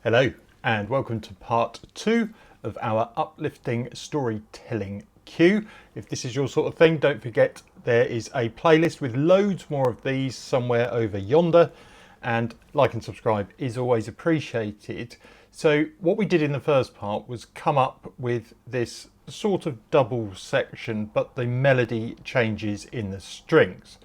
Hello and welcome to part 2 of our uplifting storytelling queue. If this is your sort of thing, don't forget there is a playlist with loads more of these somewhere over yonder, and like and subscribe is always appreciated. So what we did in the first part was come up with this sort of double section, but the melody changes in the strings.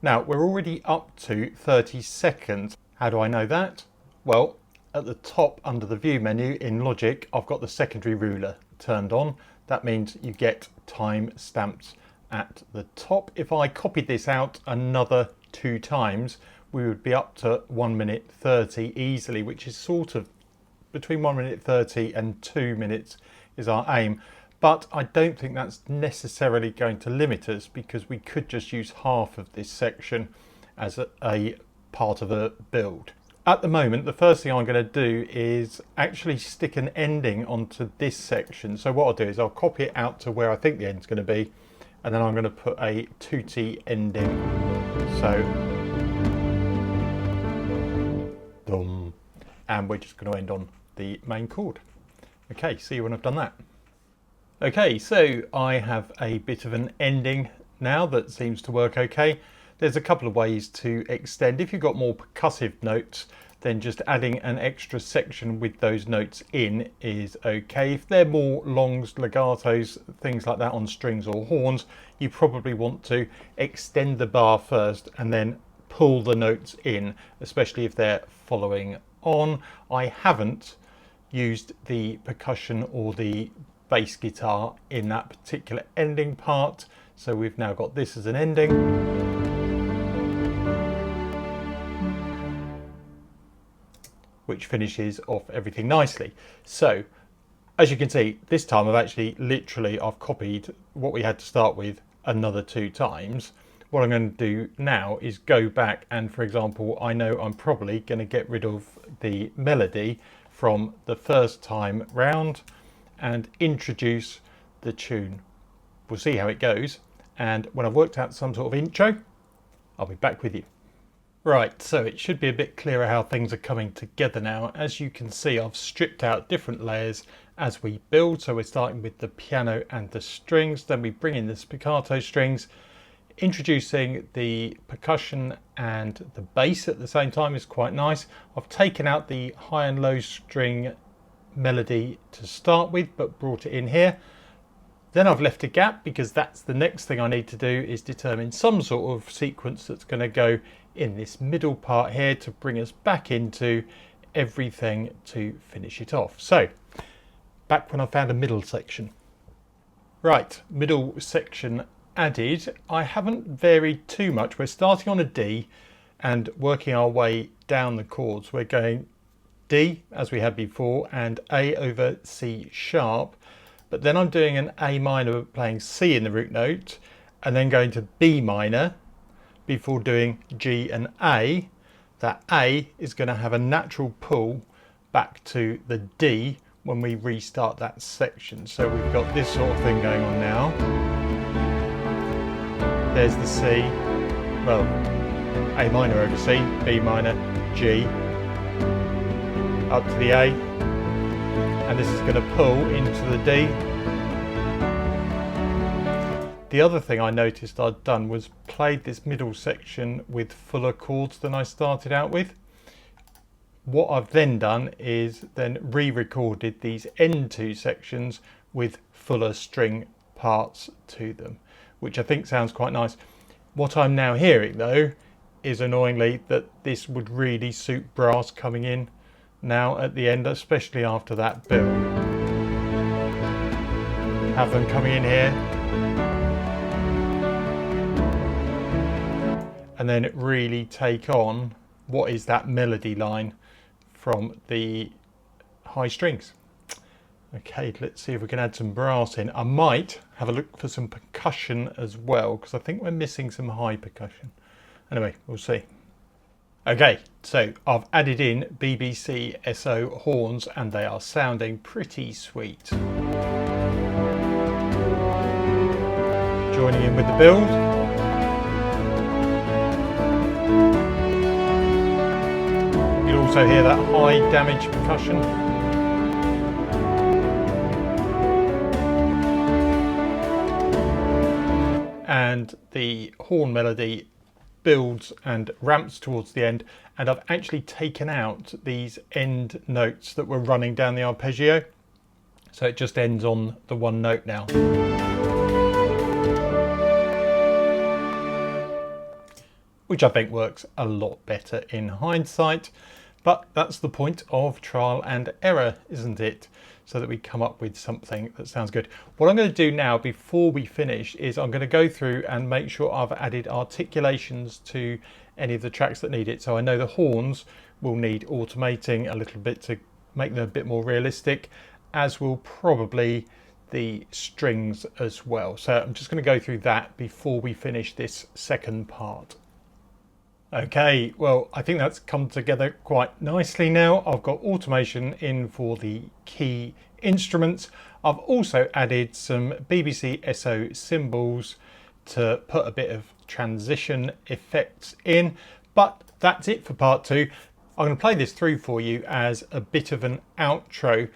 Now we're already up to 30 seconds. How do I know that? Well, at the top under the view menu in Logic, I've got the secondary ruler turned on. That means you get time stamps at the top. If I copied this out another 2 times, we would be up to 1 minute 30 easily, which is sort of between 1 minute 30 and 2 minutes is our aim. But I don't think that's necessarily going to limit us, because we could just use half of this section as a part of a build. At the moment, the first thing I'm going to do is actually stick an ending onto this section. So what I'll do is I'll copy it out to where I think the end's going to be, and then I'm going to put a tutti ending. So, dum, and we're just going to end on the main chord. Okay, see you when I've done that. Okay, so I have a bit of an ending now that seems to work okay. There's a couple of ways to extend. If you've got more percussive notes, then just adding an extra section with those notes in is okay. If they're more longs, legatos, things like that on strings or horns, you probably want to extend the bar first and then pull the notes in, especially if they're following on. I haven't used the percussion or the bass guitar in that particular ending part, so we've now got this as an ending. Which finishes off everything nicely. So as you can see, this time I've copied what we had to start with another 2 times. What I'm going to do now is go back and, for example, I know I'm probably going to get rid of the melody from the first time round and introduce the tune. We'll see how it goes, and when I've worked out some sort of intro, I'll be back with you. Right, so it should be a bit clearer how things are coming together now. As you can see, I've stripped out different layers as we build. So we're starting with the piano and the strings, then we bring in the spiccato strings. Introducing the percussion and the bass at the same time is quite nice. I've taken out the high and low string melody to start with, but brought it in here. Then I've left a gap, because that's the next thing I need to do, is determine some sort of sequence that's going to go in this middle part here to bring us back into everything to finish it off. So back when I found a middle section. Right, middle section added. I haven't varied too much. We're starting on a D and working our way down the chords. We're going D as we had before and A over C sharp. But then I'm doing an A minor, playing C in the root note, and then going to B minor before doing G and A. That A is going to have a natural pull back to the D when we restart that section. So we've got this sort of thing going on now. There's the C, well, A minor over C, B minor, G, up to the A. And this is going to pull into the D. The other thing I noticed I'd done was played this middle section with fuller chords than I started out with. What I've then done is then re-recorded these end 2 sections with fuller string parts to them, which I think sounds quite nice. What I'm now hearing though is, annoyingly, that this would really suit brass coming in now at the end, especially after that build. Have them coming in here, and then really take on what is that melody line from the high strings. Okay, let's see if we can add some brass in. I might have a look for some percussion as well, because I think we're missing some high percussion. Anyway, we'll see. Okay, so I've added in BBC SO horns and they are sounding pretty sweet. Joining in with the build. also hear that high damage percussion. And the horn melody builds and ramps towards the end, and I've actually taken out these end notes that were running down the arpeggio, so it just ends on the one note now, which I think works a lot better in hindsight, but that's the point of trial and error, isn't it? So that we come up with something that sounds good. What I'm going to do now before we finish is I'm going to go through and make sure I've added articulations to any of the tracks that need it. So I know the horns will need automating a little bit to make them a bit more realistic, as will probably the strings as well. So I'm just going to go through that before we finish this second part. Okay, well, I think that's come together quite nicely now. I've got automation in for the key instruments. I've also added some BBC SO cymbals to put a bit of transition effects in, but that's it for part 2. I'm going to play this through for you as a bit of an outro,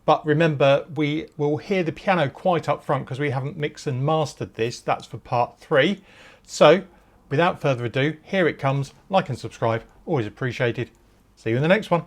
but remember, we will hear the piano quite up front because we haven't mixed and mastered this. That's for part 3. So without further ado, here it comes. Like and subscribe, always appreciated. See you in the next one.